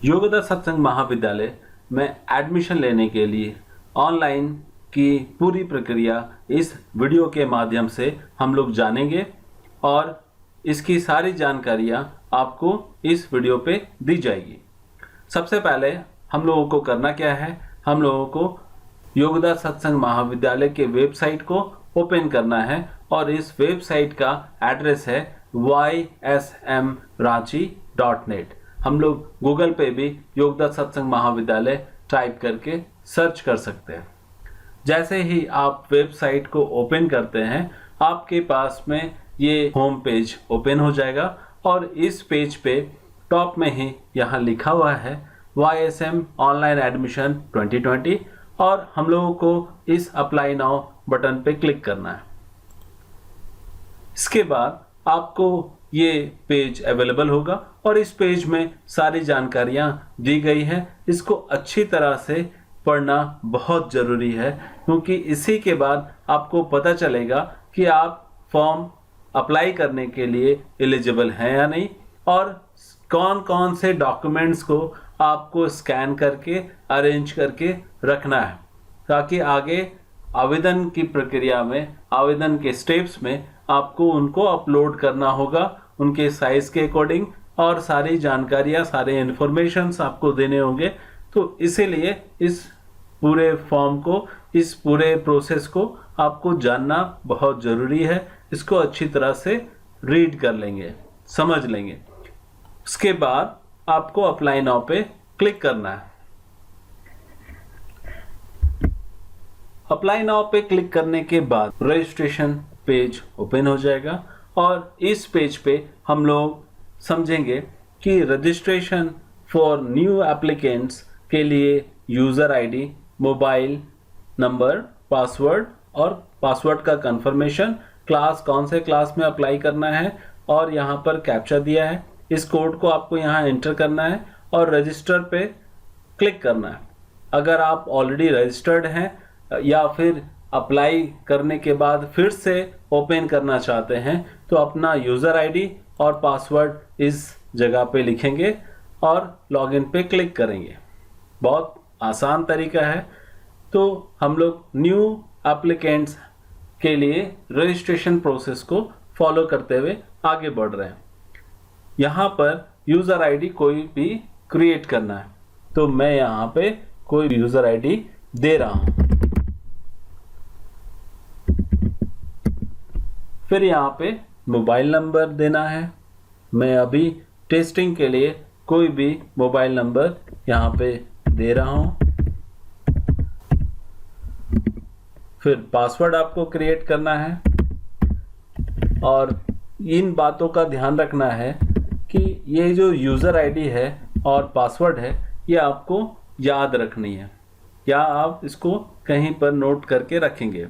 योगदा सत्संग महाविद्यालय में एडमिशन लेने के लिए ऑनलाइन की पूरी प्रक्रिया इस वीडियो के माध्यम से हम लोग जानेंगे और इसकी सारी जानकारियाँ आपको इस वीडियो पे दी जाएगी। सबसे पहले हम लोगों को करना क्या है, हम लोगों को योगदा सत्संग महाविद्यालय के वेबसाइट को ओपन करना है और इस वेबसाइट का एड्रेस है ysmranchi.net। हम लोग गूगल पे भी योगदा सत्संग महाविद्यालय टाइप करके सर्च कर सकते हैं। जैसे ही आप वेबसाइट को ओपन करते हैं आपके पास में ये होम पेज ओपन हो जाएगा और इस पेज पे टॉप में ही यहाँ लिखा हुआ है YSM ऑनलाइन एडमिशन 2020 और हम लोगों को इस अप्लाई नाउ बटन पे क्लिक करना है। इसके बाद आपको ये पेज अवेलेबल होगा और इस पेज में सारी जानकारियाँ दी गई हैं। इसको अच्छी तरह से पढ़ना बहुत ज़रूरी है क्योंकि इसी के बाद आपको पता चलेगा कि आप फॉर्म अप्लाई करने के लिए एलिजिबल हैं या नहीं और कौन कौन से डॉक्यूमेंट्स को आपको स्कैन करके अरेंज करके रखना है ताकि आगे आवेदन की प्रक्रिया में, आवेदन के स्टेप्स में आपको उनको अपलोड करना होगा उनके साइज़ के अकॉर्डिंग और सारी जानकारियाँ, सारे इन्फॉर्मेशंस आपको देने होंगे। तो इसीलिए इस पूरे फॉर्म को, इस पूरे प्रोसेस को आपको जानना बहुत ज़रूरी है। इसको अच्छी तरह से रीड कर लेंगे, समझ लेंगे। उसके बाद आपको अप्लाई नाउ पे क्लिक करना है। अप्लाई नाउ पे क्लिक करने के बाद रजिस्ट्रेशन पेज ओपन हो जाएगा और इस पेज पे हम लोग समझेंगे कि रजिस्ट्रेशन फॉर न्यू एप्लीकेंट्स के लिए user ID, mobile number, password और पासवर्ड का कंफर्मेशन, क्लास कौन से क्लास में अप्लाई करना है और यहाँ पर कैप्चा दिया है। इस कोड को आपको यहाँ एंटर करना है और रजिस्टर पे क्लिक करना है। अगर आप ऑलरेडी रजिस्टर्ड हैं या फिर अप्लाई करने के बाद फिर से ओपन करना चाहते हैं तो अपना यूज़र आईडी और पासवर्ड इस जगह पे लिखेंगे और लॉगिन पे क्लिक करेंगे। बहुत आसान तरीका है। तो हम लोग न्यू एप्लीकेंट्स के लिए रजिस्ट्रेशन प्रोसेस को फॉलो करते हुए आगे बढ़ रहे हैं। यहाँ पर यूज़र आईडी कोई भी क्रिएट करना है तो मैं यहाँ पे कोई यूज़र आईडी दे रहा हूँ। फिर यहाँ पे मोबाइल नंबर देना है। मैं अभी टेस्टिंग के लिए कोई भी मोबाइल नंबर यहाँ पे दे रहा हूँ। फिर पासवर्ड आपको क्रिएट करना है और इन बातों का ध्यान रखना है कि ये जो यूज़र आईडी है और पासवर्ड है ये आपको याद रखनी है या आप इसको कहीं पर नोट करके रखेंगे।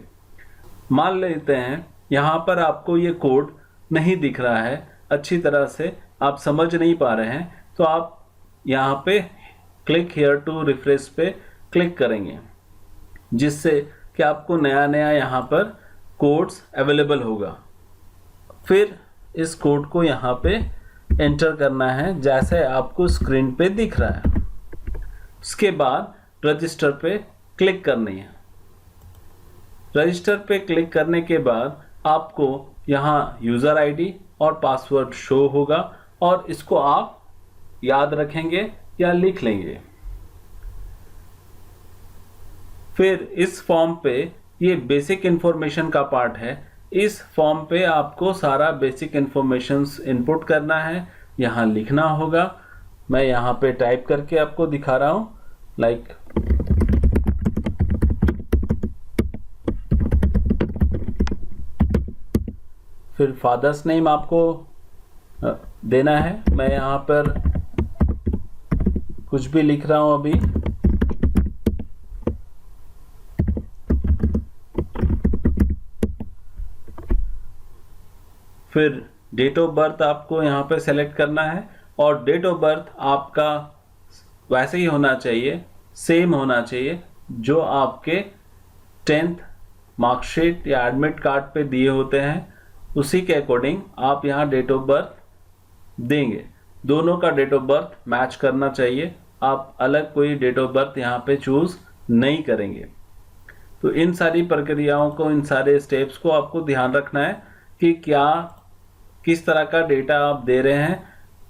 मान लेते हैं यहाँ पर आपको ये कोड नहीं दिख रहा है, अच्छी तरह से आप समझ नहीं पा रहे हैं तो आप यहाँ पे क्लिक हियर टू रिफ्रेश पे क्लिक करेंगे जिससे कि आपको नया नया यहाँ पर कोड्स अवेलेबल होगा। फिर इस कोड को यहाँ पे एंटर करना है जैसे आपको स्क्रीन पे दिख रहा है। उसके बाद रजिस्टर पे क्लिक करनी है। रजिस्टर पे क्लिक करने के बाद आपको यहाँ यूज़र आईडी और पासवर्ड शो होगा और इसको आप याद रखेंगे या लिख लेंगे। फिर इस फॉर्म पे ये बेसिक इन्फॉर्मेशन का पार्ट है। इस फॉर्म पे आपको सारा बेसिक इन्फॉर्मेशंस इनपुट करना है, यहाँ लिखना होगा। मैं यहाँ पे टाइप करके आपको दिखा रहा हूँ लाइक फिर फादर्स नेम आपको देना है। मैं यहाँ पर कुछ भी लिख रहा हूँ अभी। फिर डेट ऑफ बर्थ आपको यहाँ पे सेलेक्ट करना है और डेट ऑफ बर्थ आपका वैसे ही होना चाहिए, सेम होना चाहिए जो आपके 10th मार्कशीट या एडमिट कार्ड पे दिए होते हैं, उसी के अकॉर्डिंग आप यहाँ डेट ऑफ बर्थ देंगे। दोनों का डेट ऑफ बर्थ मैच करना चाहिए। आप अलग कोई डेट ऑफ बर्थ यहाँ पे चूज नहीं करेंगे। तो इन सारी प्रक्रियाओं को, इन सारे स्टेप्स को आपको ध्यान रखना है कि किस तरह का डेटा आप दे रहे हैं।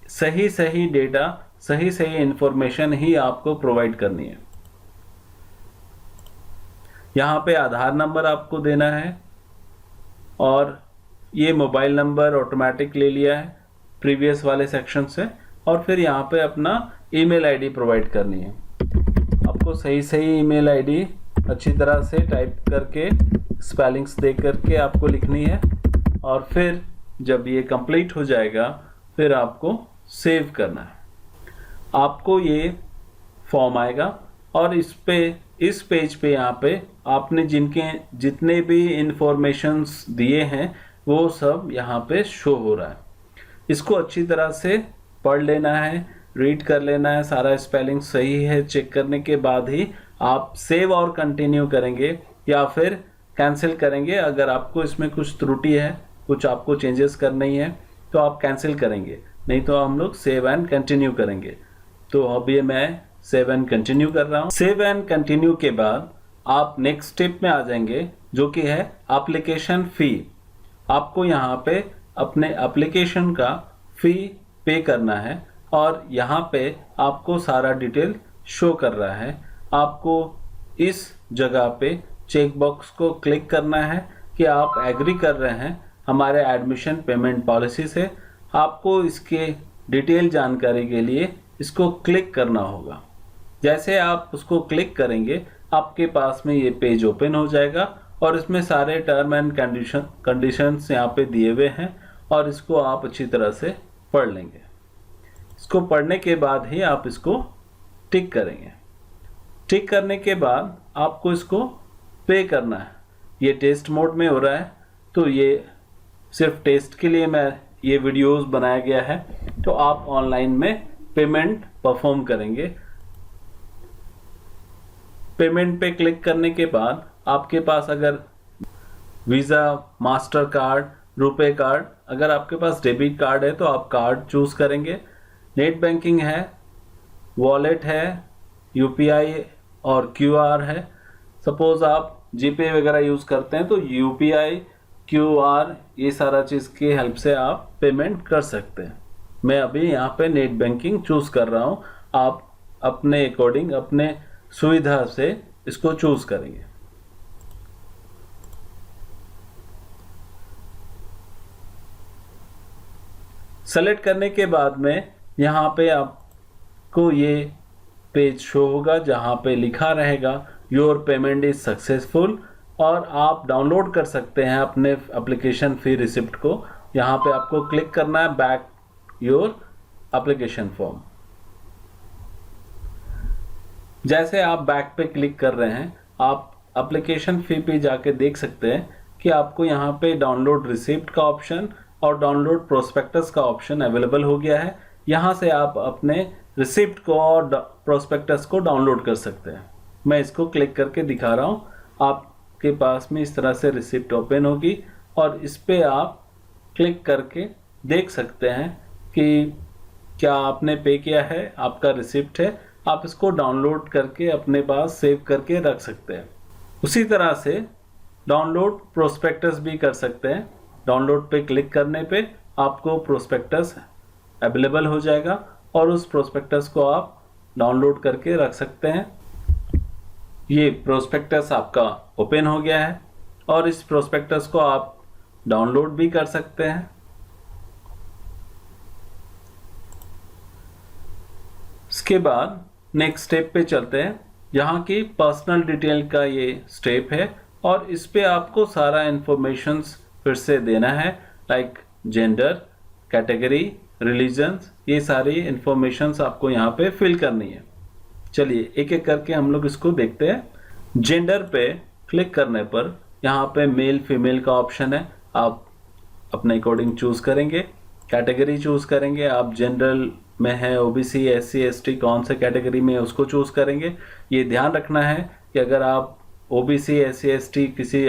सही डेटा, सही इंफॉर्मेशन ही आपको प्रोवाइड करनी है। यहाँ पे आधार नंबर आपको देना है और ये मोबाइल नंबर ऑटोमेटिक ले लिया है प्रीवियस वाले सेक्शन से। और फिर यहाँ पे अपना ईमेल आईडी प्रोवाइड करनी है। आपको सही ईमेल आईडी अच्छी तरह से टाइप करके स्पेलिंग्स देख करके आपको लिखनी है। और फिर जब ये कंप्लीट हो जाएगा फिर आपको सेव करना है। आपको ये फॉर्म आएगा और इस पेज पे यहाँ पे आपने जितने भी इंफॉर्मेशंस दिए हैं वो सब यहाँ पे शो हो रहा है। इसको अच्छी तरह से पढ़ लेना है, रीड कर लेना है, सारा स्पेलिंग सही है चेक करने के बाद ही आप सेव और कंटिन्यू करेंगे या फिर कैंसिल करेंगे। अगर आपको इसमें कुछ त्रुटि है, कुछ आपको चेंजेस करनी है तो आप कैंसिल करेंगे, नहीं तो हम लोग सेव एंड कंटिन्यू करेंगे। तो अभी मैं सेव एंड कंटिन्यू कर रहा हूँ। सेव एंड कंटिन्यू के बाद आप नेक्स्ट स्टेप में आ जाएंगे जो कि है एप्लीकेशन फ़ी। आपको यहाँ पे अपने एप्लीकेशन का फ़ी पे करना है और यहाँ पे आपको सारा डिटेल शो कर रहा है। आपको इस जगह पे चेक बॉक्स को क्लिक करना है कि आप एग्री कर रहे हैं हमारे एडमिशन पेमेंट पॉलिसी से। आपको इसके डिटेल जानकारी के लिए इसको क्लिक करना होगा। जैसे आप उसको क्लिक करेंगे आपके पास में ये पेज ओपन हो जाएगा और इसमें सारे टर्म एंड कंडीशंस यहाँ पे दिए हुए हैं और इसको आप अच्छी तरह से पढ़ लेंगे। इसको पढ़ने के बाद ही आप इसको टिक करेंगे। टिक करने के बाद आपको इसको पे करना है। ये टेस्ट मोड में हो रहा है तो ये सिर्फ टेस्ट के लिए मैं ये वीडियोस बनाया गया है। तो आप ऑनलाइन में पेमेंट परफॉर्म करेंगे। पेमेंट पे क्लिक करने के बाद आपके पास अगर visa, master card, RuPay card, अगर आपके पास डेबिट कार्ड है तो आप कार्ड चूज़ करेंगे। नेट बैंकिंग है, वॉलेट है, यूपीआई और क्यूआर है। सपोज़ आप जीपे वगैरह यूज़ करते हैं तो यूपीआई, क्यूआर, ये सारा चीज़ की हेल्प से आप पेमेंट कर सकते हैं। मैं अभी यहाँ पे नेट बैंकिंग चूज़ कर रहा हूँ। आप अपने अकॉर्डिंग, अपने सुविधा से इसको चूज़ करेंगे। सेलेक्ट करने के बाद में यहाँ पे आपको ये पेज शो होगा जहाँ पे लिखा रहेगा योर पेमेंट इज सक्सेसफुल और आप डाउनलोड कर सकते हैं अपने एप्लीकेशन फ़ी रिसिप्ट को। यहाँ पे आपको क्लिक करना है बैक योर एप्लीकेशन फॉर्म। जैसे आप बैक पे क्लिक कर रहे हैं आप एप्लीकेशन फ़ी पे जाके देख सकते हैं कि आपको यहाँ पे डाउनलोड रिसिप्ट का ऑप्शन और डाउनलोड प्रोस्पेक्टस का ऑप्शन अवेलेबल हो गया है। यहाँ से आप अपने रिसिप्ट को और प्रोस्पेक्टस को डाउनलोड कर सकते हैं। मैं इसको क्लिक करके दिखा रहा हूँ। आपके पास में इस तरह से रिसिप्ट ओपन होगी और इस पे आप क्लिक करके देख सकते हैं कि क्या आपने पे किया है, आपका रिसिप्ट है। आप इसको डाउनलोड करके अपने पास सेव करके रख सकते हैं। उसी तरह से डाउनलोड प्रोस्पेक्टस भी कर सकते हैं। डाउनलोड पे क्लिक करने पे आपको प्रोस्पेक्टस अवेलेबल हो जाएगा और उस प्रोस्पेक्टस को आप डाउनलोड करके रख सकते हैं। ये प्रोस्पेक्टस आपका ओपन हो गया है और इस प्रोस्पेक्टस को आप डाउनलोड भी कर सकते हैं। इसके बाद नेक्स्ट स्टेप पे चलते हैं। यहाँ की पर्सनल डिटेल का ये स्टेप है और इस पे आपको सारा इंफॉर्मेशंस फिर से देना है, लाइक जेंडर, कैटेगरी, रिलीजन्स, ये सारी इंफॉर्मेशंस आपको यहाँ पे फिल करनी है। चलिए एक एक करके हम लोग इसको देखते हैं। जेंडर पे क्लिक करने पर यहाँ पे मेल फीमेल का ऑप्शन है, आप अपने अकॉर्डिंग चूज़ करेंगे। कैटेगरी चूज़ करेंगे, आप जनरल में है, ओबीसी, एससी, एसटी, कौन से कैटेगरी में है उसको चूज़ करेंगे। ये ध्यान रखना है कि अगर आप ओबीसी, एससी, एसटी किसी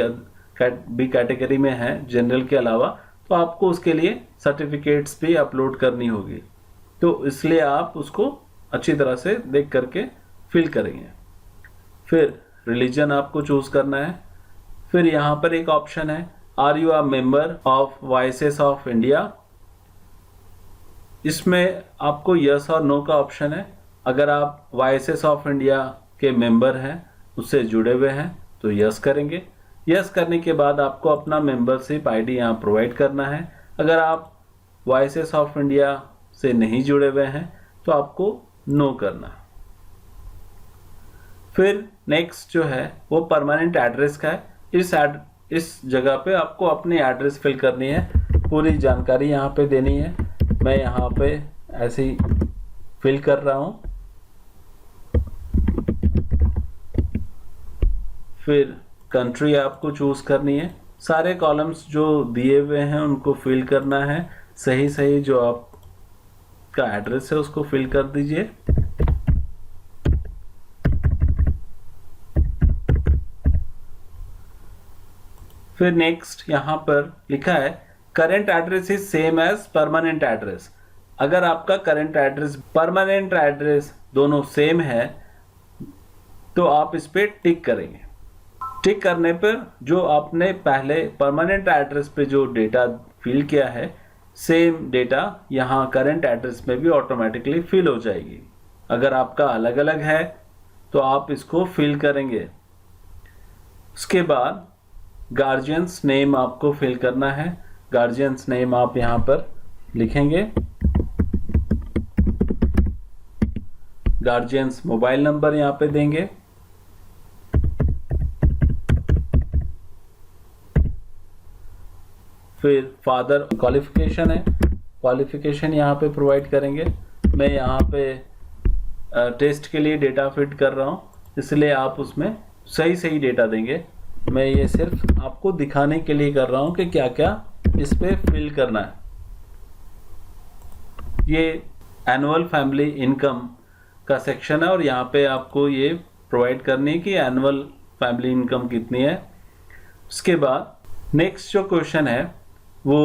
भी कैटेगरी में है जनरल के अलावा तो आपको उसके लिए सर्टिफिकेट्स भी अपलोड करनी होगी। तो इसलिए आप उसको अच्छी तरह से देख करके फिल करेंगे। फिर रिलीजन आपको चूज करना है। फिर यहाँ पर एक ऑप्शन है, are you a member of voices of India. इसमें आपको यस और नो का ऑप्शन है। अगर आप वॉइसेस ऑफ इंडिया के मेंबर हैं, उससे जुड़े हुए हैं, तो यस करेंगे। यस करने के बाद आपको अपना मेंबरशिप आईडी यहाँ प्रोवाइड करना है। अगर आप वॉइसेस ऑफ इंडिया से नहीं जुड़े हुए हैं तो आपको नो करना है। फिर नेक्स्ट जो है वो परमानेंट एड्रेस का है। इस जगह पे आपको अपनी एड्रेस फिल करनी है, पूरी जानकारी यहाँ पे देनी है। मैं यहाँ पे ऐसे ही फिल कर रहा हूँ। फिर कंट्री आपको चूज करनी है। सारे कॉलम्स जो दिए हुए हैं उनको फिल करना है। सही सही जो आपका एड्रेस है उसको फिल कर दीजिए। फिर नेक्स्ट यहाँ पर लिखा है current address is same as permanent address. अगर आपका करेंट एड्रेस परमानेंट एड्रेस दोनों सेम है तो आप इस पे टिक करेंगे। टिक करने पर जो आपने पहले परमानेंट एड्रेस पे जो डेटा फिल किया है, सेम डेटा यहाँ करंट एड्रेस में भी ऑटोमेटिकली फिल हो जाएगी। अगर आपका अलग अलग है तो आप इसको फिल करेंगे। उसके बाद गार्जियंस नेम आपको फिल करना है। गार्जियंस नेम आप यहाँ पर लिखेंगे। गार्जियंस मोबाइल नंबर यहाँ पे देंगे। फिर फादर क्वालिफिकेशन है, क्वालिफिकेशन यहाँ पे प्रोवाइड करेंगे। मैं यहाँ पे टेस्ट के लिए डेटा फिट कर रहा हूँ, इसलिए आप उसमें सही सही डेटा देंगे। मैं ये सिर्फ आपको दिखाने के लिए कर रहा हूँ कि क्या क्या इस पे फिल करना है। ये एनुअल फैमिली इनकम का सेक्शन है और यहाँ पे आपको ये प्रोवाइड करनी है कि एनुअल फैमिली इनकम कितनी है। उसके बाद नेक्स्ट जो क्वेश्चन है वो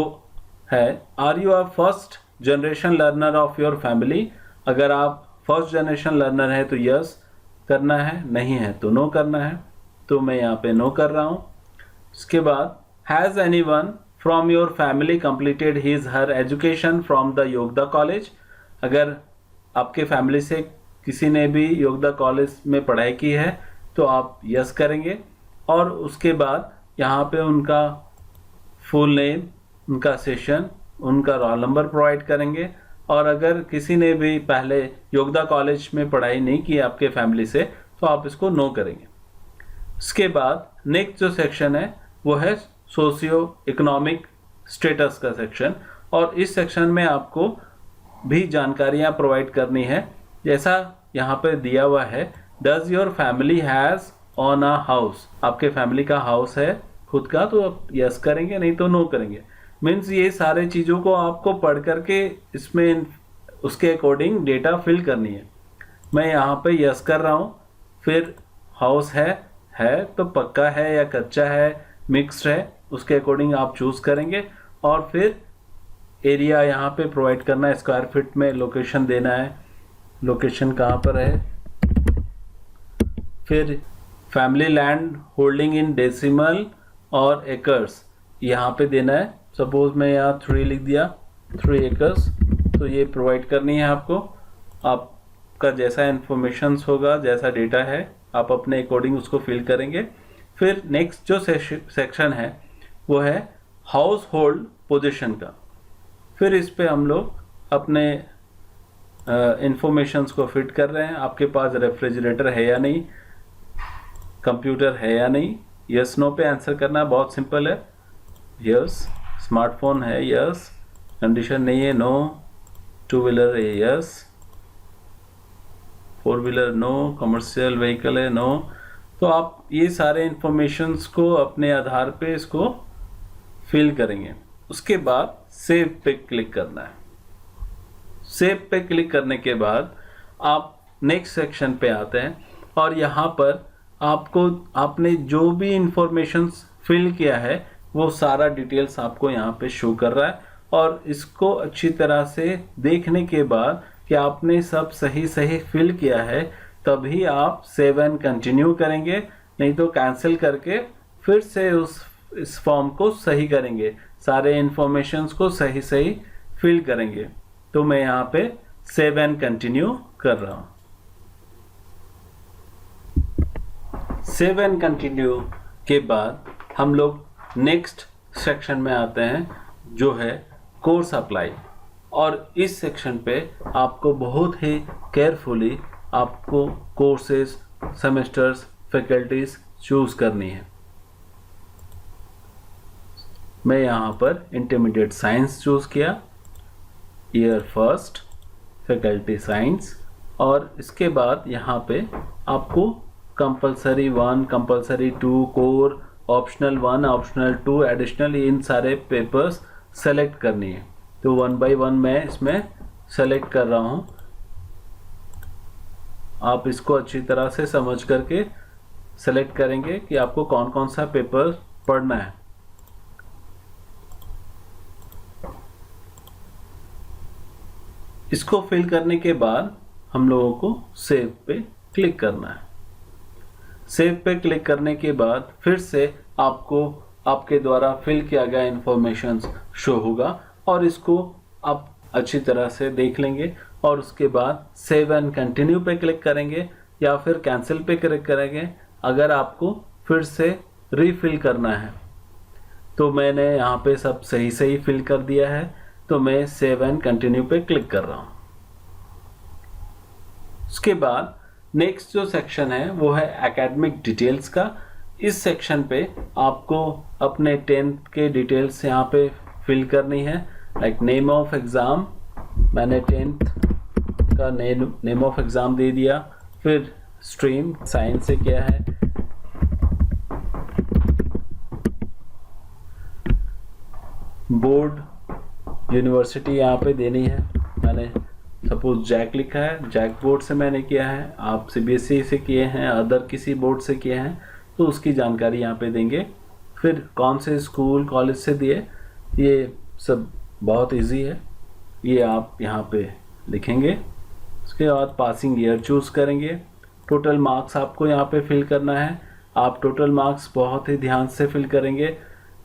है are you a first generation learner of your family. अगर आप फर्स्ट जनरेशन लर्नर है तो यस करना है, नहीं है तो नो करना है। तो मैं यहाँ पे नो कर रहा हूँ। उसके बाद has anyone from your family completed his her education from the Yogoda college. अगर आपके फैमिली से किसी ने भी योगदा कॉलेज में पढ़ाई की है तो आप यस करेंगे। और उसके बाद यहाँ पे उनका फुल नेम, उनका सेशन, उनका रोल नंबर प्रोवाइड करेंगे। और अगर किसी ने भी पहले योगदा कॉलेज में पढ़ाई नहीं की आपके फैमिली से तो आप इसको नो करेंगे। उसके बाद नेक्स्ट जो सेक्शन है वो है सोशियो इकोनॉमिक स्टेटस का सेक्शन। और इस सेक्शन में आपको भी जानकारियाँ प्रोवाइड करनी है। जैसा यहाँ पे दिया हुआ है, does your family has on a house. आपके फैमिली का हाउस है खुद का तो आप यस करेंगे, नहीं तो नो करेंगे। मीन्स ये सारे चीज़ों को आपको पढ़ करके इसमें उसके अकॉर्डिंग डेटा फिल करनी है। मैं यहाँ पे यस कर रहा हूँ। फिर हाउस है तो पक्का है या कच्चा है, मिक्स्ड है, उसके अकॉर्डिंग आप चूज़ करेंगे। और फिर एरिया यहाँ पे प्रोवाइड करना है, स्क्वायर फीट में लोकेशन देना है, लोकेशन कहाँ पर है। फिर family land holding in decimal और एकर्स यहाँ पे देना है। सपोज मैं यहाँ 3 लिख दिया, 3 एकर्स, तो ये प्रोवाइड करनी है आपको। आपका जैसा इंफॉर्मेशन होगा, जैसा डेटा है, आप अपने अकॉर्डिंग उसको फिल करेंगे। फिर नेक्स्ट जो सेक्शन है वो है हाउस होल्ड पोजिशन का। फिर इस पे हम लोग अपने इंफॉर्मेशंस को फिट कर रहे हैं। आपके पास रेफ्रिजरेटर है या नहीं, कंप्यूटर है या नहीं, यस नो पे आंसर करना है। बहुत सिंपल है। यस। स्मार्टफोन है, यस। कंडीशन नहीं है, नो। 2 व्हीलर है, yes. 4 wheeler no. Commercial vehicle है, नो। तो आप ये सारे इंफॉर्मेशंस को अपने आधार पे इसको फिल करेंगे। उसके बाद सेव पे क्लिक करना है। सेव पे क्लिक करने के बाद आप नेक्स्ट सेक्शन पे आते हैं और यहाँ पर आपको आपने जो भी इंफॉर्मेशन फिल किया है वो सारा डिटेल्स आपको यहाँ पे शो कर रहा है। और इसको अच्छी तरह से देखने के बाद कि आपने सब सही सही फिल किया है, तभी आप सेव एंड कंटिन्यू करेंगे, नहीं तो कैंसिल करके फिर से इस फॉर्म को सही करेंगे, सारे इंफॉर्मेशंस को सही सही फिल करेंगे। तो मैं यहाँ पे सेव एंड कंटिन्यू कर रहा हूँ। सेव एंड कंटिन्यू के बाद हम लोग नेक्स्ट सेक्शन में आते हैं, जो है कोर्स अप्लाई। और इस सेक्शन पे आपको बहुत ही केयरफुली आपको कोर्सेज, सेमेस्टर्स, फैकल्टीज चूज करनी है। मैं यहाँ पर इंटरमीडिएट साइंस चूज किया, ईयर फर्स्ट, फैकल्टी साइंस। और इसके बाद यहाँ पे आपको compulsory 1, compulsory 2, core, optional 1, optional 2, additional, इन सारे पेपर्स सेलेक्ट करनी है। तो 1 बाय 1 मैं इसमें सेलेक्ट कर रहा हूँ। आप इसको अच्छी तरह से समझ करके सेलेक्ट करेंगे कि आपको कौन कौन सा पेपर पढ़ना है। इसको फिल करने के बाद हम लोगों को सेव पे क्लिक करना है। सेव पे क्लिक करने के बाद फिर से आपको आपके द्वारा फिल किया गया इंफॉर्मेशन शो होगा और इसको आप अच्छी तरह से देख लेंगे और उसके बाद सेव एंड कंटिन्यू पे क्लिक करेंगे या फिर कैंसिल पे क्लिक करेंगे अगर आपको फिर से रीफिल करना है। तो मैंने यहाँ पे सब सही सही फिल कर दिया है, तो मैं सेव एंड कंटिन्यू पे क्लिक कर रहा हूँ। उसके बाद नेक्स्ट जो सेक्शन है वो है एकेडमिक डिटेल्स का। इस सेक्शन पे आपको अपने 10th के डिटेल्स यहाँ पे फिल करनी है, लाइक नेम ऑफ एग्ज़ाम, मैंने 10th का नेम ऑफ एग्ज़ाम दे दिया। फिर स्ट्रीम साइंस से किया है, बोर्ड यूनिवर्सिटी यहाँ पे देनी है, मैंने सपोज जैक लिखा है, जैक बोर्ड से मैंने किया है। आप सीबीएसई से किए हैं, अदर किसी बोर्ड से किए हैं, तो उसकी जानकारी यहाँ पे देंगे। फिर कौन से स्कूल कॉलेज से दिए, ये सब बहुत इजी है, ये आप यहाँ पे लिखेंगे। उसके बाद पासिंग ईयर चूज़ करेंगे। टोटल मार्क्स आपको यहाँ पे फिल करना है। आप टोटल मार्क्स बहुत ही ध्यान से फिल करेंगे।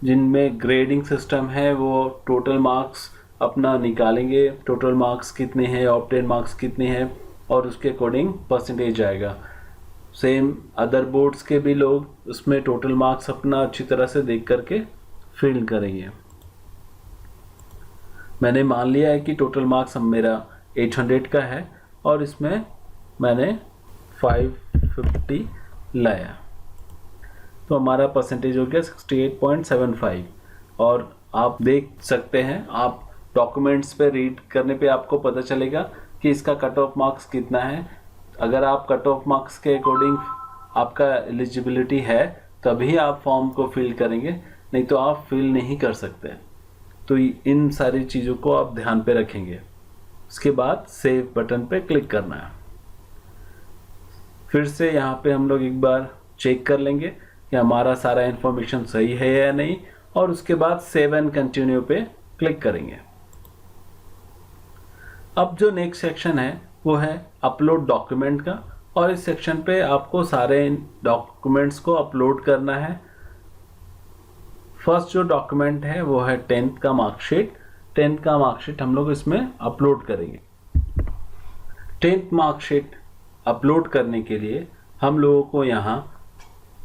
जिनमें ग्रेडिंग सिस्टम है वो टोटल मार्क्स अपना निकालेंगे, टोटल मार्क्स कितने हैं, ऑब्टेन मार्क्स कितने हैं, और उसके अकॉर्डिंग परसेंटेज आएगा। सेम अदर बोर्ड्स के भी लोग उसमें टोटल मार्क्स अपना अच्छी तरह से देख करके फिल करेंगे। मैंने मान लिया है कि टोटल मार्क्स अब मेरा 800 का है और इसमें मैंने 550 लाया, तो हमारा परसेंटेज हो गया 68.75। और आप देख सकते हैं, आप डॉक्यूमेंट्स पे रीड करने पे आपको पता चलेगा कि इसका कट ऑफ मार्क्स कितना है। अगर आप कट ऑफ मार्क्स के अकॉर्डिंग आपका एलिजिबिलिटी है तभी आप फॉर्म को फिल करेंगे, नहीं तो आप फिल नहीं कर सकते। तो इन सारी चीज़ों को आप ध्यान पे रखेंगे। उसके बाद सेव बटन पे क्लिक करना है। फिर से यहाँ पे हम लोग एक बार चेक कर लेंगे कि हमारा सारा इन्फॉर्मेशन सही है या नहीं, और उसके बाद सेव एंड कंटिन्यू पे क्लिक करेंगे। अब जो नेक्स्ट सेक्शन है वो है अपलोड डॉक्यूमेंट का, और इस सेक्शन पे आपको सारे डॉक्यूमेंट्स को अपलोड करना है। फर्स्ट जो डॉक्यूमेंट है वो है 10th का मार्कशीट। 10th का मार्कशीट हम लोग इसमें अपलोड करेंगे। 10th मार्कशीट अपलोड करने के लिए हम लोगों को यहाँ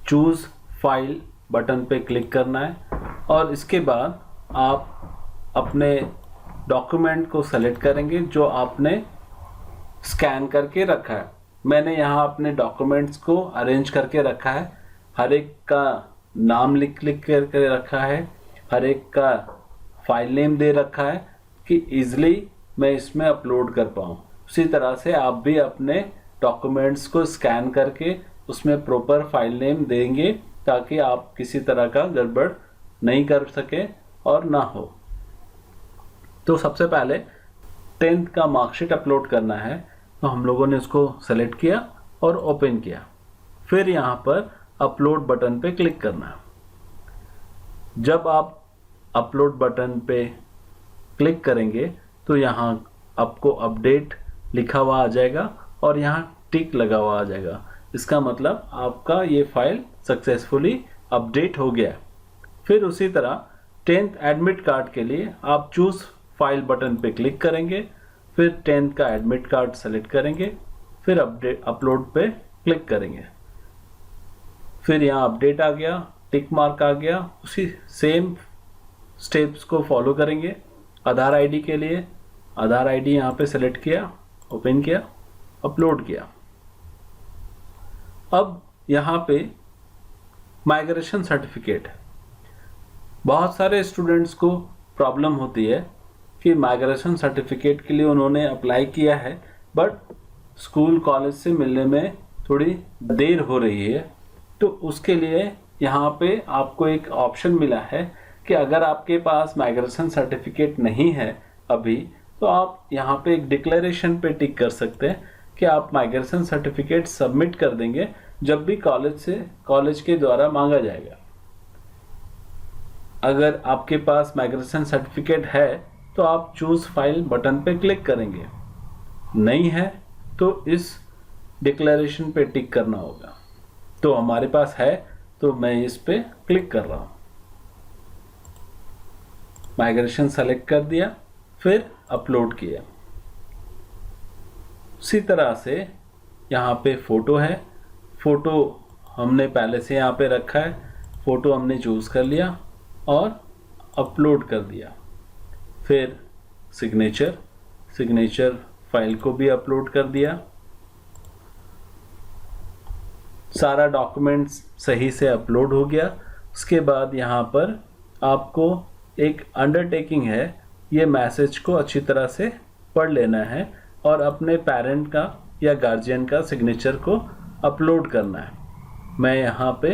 चूज़ फाइल बटन पे क्लिक करना है, और इसके बाद आप अपने डॉक्यूमेंट को सेलेक्ट करेंगे जो आपने स्कैन करके रखा है। मैंने यहाँ अपने डॉक्यूमेंट्स को अरेंज करके रखा है, हर एक का नाम लिख करके रखा है, हर एक का फाइल नेम दे रखा है कि इजीली मैं इसमें अपलोड कर पाऊँ। उसी तरह से आप भी अपने डॉक्यूमेंट्स को स्कैन करके उसमें प्रॉपर फाइल नेम देंगे ताकि आप किसी तरह का गड़बड़ नहीं कर सके और ना हो। तो सबसे पहले 10th का मार्कशीट अपलोड करना है, तो हम लोगों ने उसको सेलेक्ट किया और ओपन किया। फिर यहाँ पर अपलोड बटन पे क्लिक करना है। जब आप अपलोड बटन पे क्लिक करेंगे तो यहाँ आपको अपडेट लिखा हुआ आ जाएगा और यहाँ टिक लगा हुआ आ जाएगा। इसका मतलब आपका ये फाइल सक्सेसफुली अपडेट हो गया। फिर उसी तरह 10th एडमिट कार्ड के लिए आप चूज फाइल बटन पे क्लिक करेंगे, फिर 10th का एडमिट कार्ड सेलेक्ट करेंगे, फिर अपलोड पे क्लिक करेंगे। फिर यहाँ अपडेट आ गया, टिक मार्क आ गया। उसी सेम स्टेप्स को फॉलो करेंगे। आधार आईडी के लिए आधार आईडी यहाँ पे सेलेक्ट किया, ओपन किया, अपलोड किया। अब यहाँ पे माइग्रेशन सर्टिफिकेट, बहुत सारे स्टूडेंट्स को प्रॉब्लम होती है कि माइग्रेशन सर्टिफिकेट के लिए उन्होंने अप्लाई किया है बट स्कूल कॉलेज से मिलने में थोड़ी देर हो रही है। तो उसके लिए यहाँ पे आपको एक ऑप्शन मिला है कि अगर आपके पास माइग्रेशन सर्टिफिकेट नहीं है अभी, तो आप यहाँ पे एक डिक्लेरेशन पे टिक कर सकते हैं कि आप माइग्रेशन सर्टिफिकेट सबमिट कर देंगे जब भी कॉलेज के द्वारा मांगा जाएगा। अगर आपके पास माइग्रेशन सर्टिफिकेट है तो आप चूज फाइल बटन पे क्लिक करेंगे, नहीं है तो इस डिक्लेरेशन पे टिक करना होगा। तो हमारे पास है तो मैं इस पे क्लिक कर रहा हूं। माइग्रेशन सेलेक्ट कर दिया, फिर अपलोड किया। उसी तरह से यहाँ पे फोटो है, फोटो हमने पहले से यहाँ पे रखा है, फोटो हमने चूज कर लिया और अपलोड कर दिया। फिर सिग्नेचर फाइल को भी अपलोड कर दिया। सारा डॉक्यूमेंट्स सही से अपलोड हो गया। उसके बाद यहाँ पर आपको एक अंडरटेकिंग है, ये मैसेज को अच्छी तरह से पढ़ लेना है और अपने पेरेंट का या गार्जियन का सिग्नेचर को अपलोड करना है। मैं यहाँ पे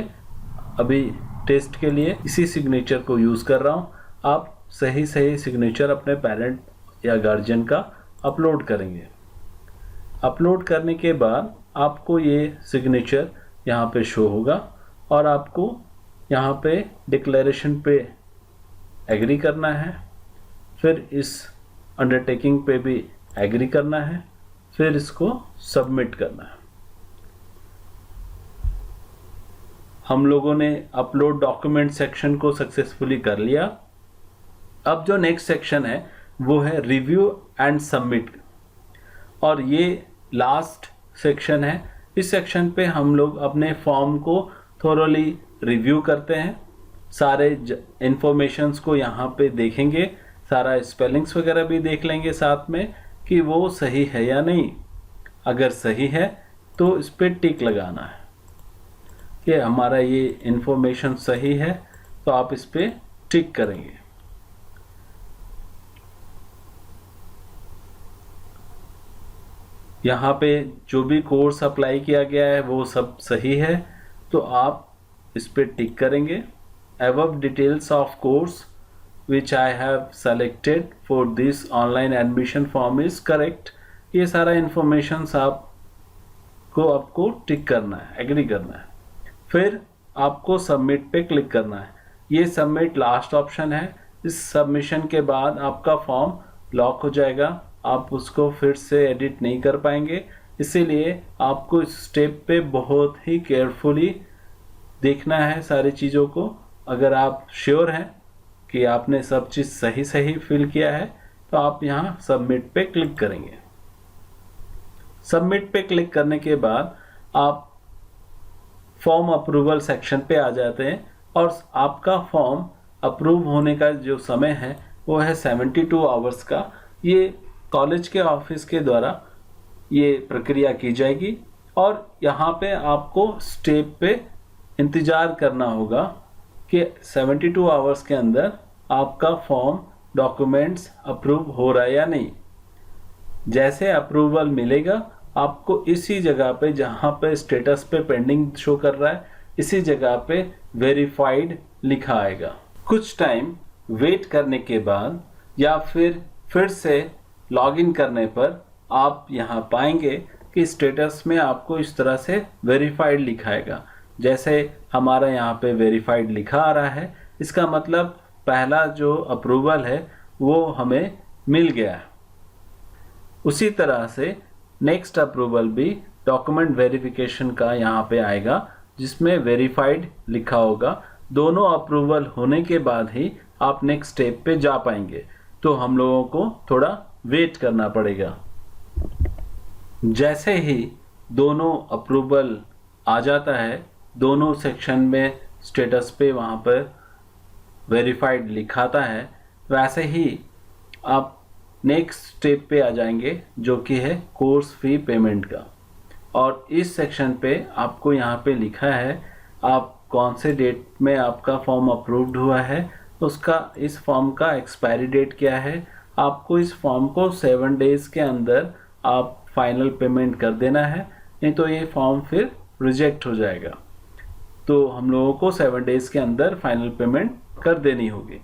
अभी टेस्ट के लिए इसी सिग्नेचर को यूज़ कर रहा हूँ। आप सही सिग्नेचर अपने पेरेंट या गार्जियन का अपलोड करेंगे। अपलोड करने के बाद आपको ये सिग्नेचर यहाँ पे शो होगा और आपको यहाँ पे डिक्लेरेशन पे एग्री करना है, फिर इस अंडरटेकिंग पे भी एग्री करना है, फिर इसको सबमिट करना है। हम लोगों ने अपलोड डॉक्यूमेंट सेक्शन को सक्सेसफुली कर लिया। अब जो नेक्स्ट सेक्शन है वो है रिव्यू एंड सबमिट, और ये लास्ट सेक्शन है। इस सेक्शन पे हम लोग अपने फॉर्म को थोरोली रिव्यू करते हैं, सारे इंफॉर्मेशंस को यहाँ पे देखेंगे, सारा स्पेलिंग्स वगैरह भी देख लेंगे साथ में कि वो सही है या नहीं। अगर सही है तो इस पे टिक लगाना है कि हमारा ये इंफॉर्मेशन सही है, तो आप इस पे टिक करेंगे। यहाँ पे जो भी कोर्स अप्लाई किया गया है वो सब सही है, तो आप इस पे टिक करेंगे। above details of course which I have selected for this online admission form is correct। ये सारा इंफॉर्मेशन आपको टिक करना है, एग्री करना है। फिर आपको सबमिट पे क्लिक करना है। ये सबमिट लास्ट ऑप्शन है। इस सबमिशन के बाद आपका फॉर्म लॉक हो जाएगा, आप उसको फिर से एडिट नहीं कर पाएंगे। इसीलिए आपको इस स्टेप पे बहुत ही केयरफुली देखना है सारी चीज़ों को। अगर आप श्योर हैं कि आपने सब चीज़ सही फिल किया है तो आप यहाँ सबमिट पे क्लिक करेंगे। सबमिट पे क्लिक करने के बाद आप फॉर्म अप्रूवल सेक्शन पे आ जाते हैं और आपका फॉर्म अप्रूव होने का जो समय है वो है 72 आवर्स का। ये कॉलेज के ऑफिस के द्वारा ये प्रक्रिया की जाएगी और यहाँ पे आपको स्टेप पे इंतज़ार करना होगा कि 72 आवर्स के अंदर आपका फॉर्म डॉक्यूमेंट्स अप्रूव हो रहा है या नहीं। जैसे अप्रूवल मिलेगा आपको इसी जगह पे जहाँ पे स्टेटस पे पेंडिंग शो कर रहा है, इसी जगह पे वेरीफाइड लिखा आएगा। कुछ टाइम वेट करने के बाद या फिर से लॉगिन करने पर आप यहाँ पाएंगे कि स्टेटस में आपको इस तरह से वेरीफाइड लिखाएगा। जैसे हमारा यहाँ पे वेरीफाइड लिखा आ रहा है, इसका मतलब पहला जो अप्रूवल है वो हमें मिल गया है। उसी तरह से नेक्स्ट अप्रूवल भी डॉक्यूमेंट वेरिफिकेशन का यहाँ पे आएगा, जिसमें वेरीफाइड लिखा होगा। दोनों अप्रूवल होने के बाद ही आप नेक्स्ट स्टेप पे जा पाएंगे, तो हम लोगों को थोड़ा वेट करना पड़ेगा। जैसे ही दोनों अप्रूवल आ जाता है, दोनों सेक्शन में स्टेटस पे वहाँ पर वेरीफाइड लिखाता है, वैसे ही आप नेक्स्ट स्टेप पे आ जाएंगे, जो कि है कोर्स फी पेमेंट का। और इस सेक्शन पे आपको यहाँ पे लिखा है आप कौन से डेट में आपका फॉर्म अप्रूव्ड हुआ है, उसका इस फॉर्म का एक्सपायरी डेट क्या है। आपको इस फॉर्म को 7 डेज़ के अंदर आप फाइनल पेमेंट कर देना है, नहीं तो ये फॉर्म फिर रिजेक्ट हो जाएगा। तो हम लोगों को 7 डेज़ के अंदर फाइनल पेमेंट कर देनी होगी।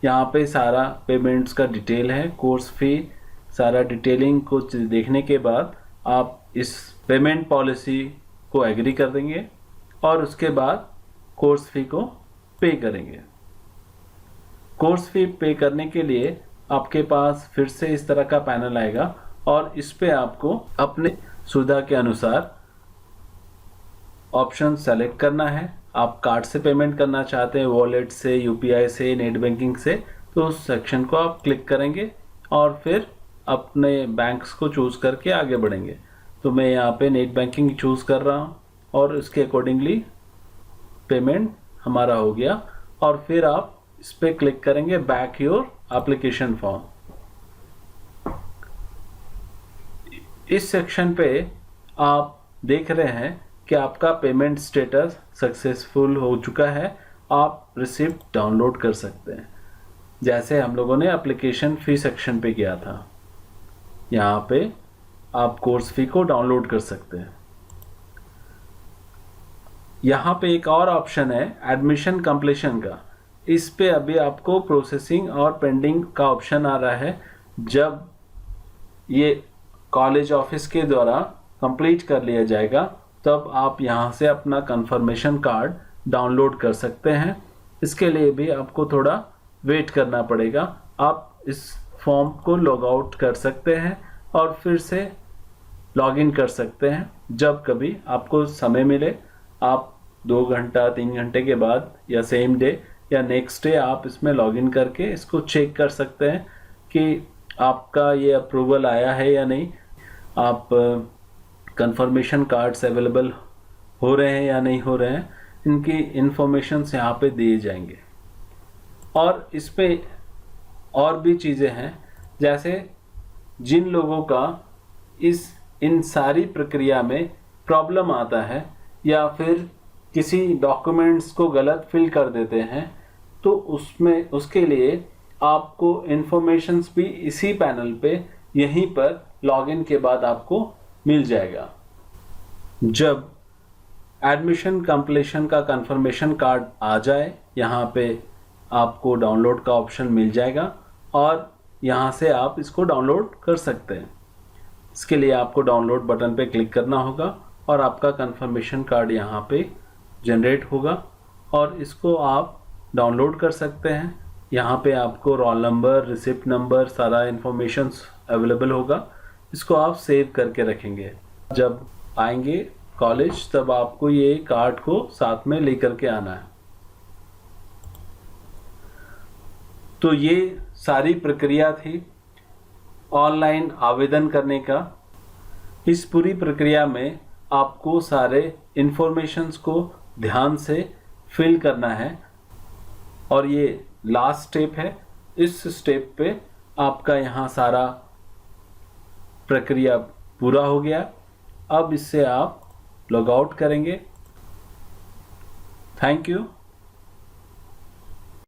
यहाँ पे सारा पेमेंट्स का डिटेल है, कोर्स फी, सारा डिटेलिंग को देखने के बाद आप इस पेमेंट पॉलिसी को एग्री कर देंगे और उसके बाद कोर्स फी को पे करेंगे। कोर्स फी पे करने के लिए आपके पास फिर से इस तरह का पैनल आएगा और इस पे आपको अपने सुविधा के अनुसार ऑप्शन सेलेक्ट करना है। आप कार्ड से पेमेंट करना चाहते हैं, वॉलेट से, यूपीआई से, नेट बैंकिंग से, तो उस सेक्शन को आप क्लिक करेंगे और फिर अपने बैंक्स को चूज़ करके आगे बढ़ेंगे। तो मैं यहाँ पे नेट बैंकिंग चूज़ कर रहा हूँ और उसके अकॉर्डिंगली पेमेंट हमारा हो गया। और फिर आप इस पर क्लिक करेंगे बैक योर एप्लीकेशन फॉर्म। इस सेक्शन पे आप देख रहे हैं कि आपका पेमेंट स्टेटस सक्सेसफुल हो चुका है। आप रिसिप्ट डाउनलोड कर सकते हैं, जैसे हम लोगों ने एप्लीकेशन फी सेक्शन पे किया था। यहाँ पे आप कोर्स फी को डाउनलोड कर सकते हैं। यहाँ पे एक और ऑप्शन है एडमिशन कंप्लीशन का। इस पे अभी आपको प्रोसेसिंग और पेंडिंग का ऑप्शन आ रहा है। जब ये कॉलेज ऑफिस के द्वारा कंप्लीट कर लिया जाएगा, तब आप यहाँ से अपना कंफर्मेशन कार्ड डाउनलोड कर सकते हैं। इसके लिए भी आपको थोड़ा वेट करना पड़ेगा। आप इस फॉर्म को लॉग आउट कर सकते हैं और फिर से लॉगिन कर सकते हैं जब कभी आपको समय मिले। आप 2 घंटा 3 घंटे के बाद या सेम डे या नेक्स्ट डे आप इसमें लॉगिन करके इसको चेक कर सकते हैं कि आपका ये अप्रूवल आया है या नहीं, आप कंफर्मेशन कार्ड्स अवेलेबल हो रहे हैं या नहीं हो रहे हैं, इनकी इंफॉर्मेशंस यहाँ पे दिए जाएंगे। और इस पे और भी चीज़ें हैं, जैसे जिन लोगों का इन सारी प्रक्रिया में प्रॉब्लम आता है या फिर किसी डॉक्यूमेंट्स को गलत फिल कर देते हैं, तो उसके लिए आपको इंफॉर्मेशंस भी इसी पैनल पे यहीं पर लॉगिन के बाद आपको मिल जाएगा। जब एडमिशन कंप्लीशन का कंफर्मेशन कार्ड आ जाए, यहाँ पे आपको डाउनलोड का ऑप्शन मिल जाएगा और यहाँ से आप इसको डाउनलोड कर सकते हैं। इसके लिए आपको डाउनलोड बटन पे क्लिक करना होगा और आपका कंफर्मेशन कार्ड यहाँ पे जनरेट होगा और इसको आप डाउनलोड कर सकते हैं। यहाँ पे आपको रोल नंबर, रिसिप्ट नंबर, सारा इन्फॉर्मेशन अवेलेबल होगा। इसको आप सेव करके रखेंगे। जब आएंगे कॉलेज, तब आपको ये कार्ड को साथ में लेकर के आना है। तो ये सारी प्रक्रिया थी ऑनलाइन आवेदन करने का। इस पूरी प्रक्रिया में आपको सारे इन्फॉर्मेशंस को ध्यान से फिल करना है और ये लास्ट स्टेप है। इस स्टेप पे आपका यहाँ सारा प्रक्रिया पूरा हो गया। अब इससे आप लॉग आउट करेंगे। Thank you.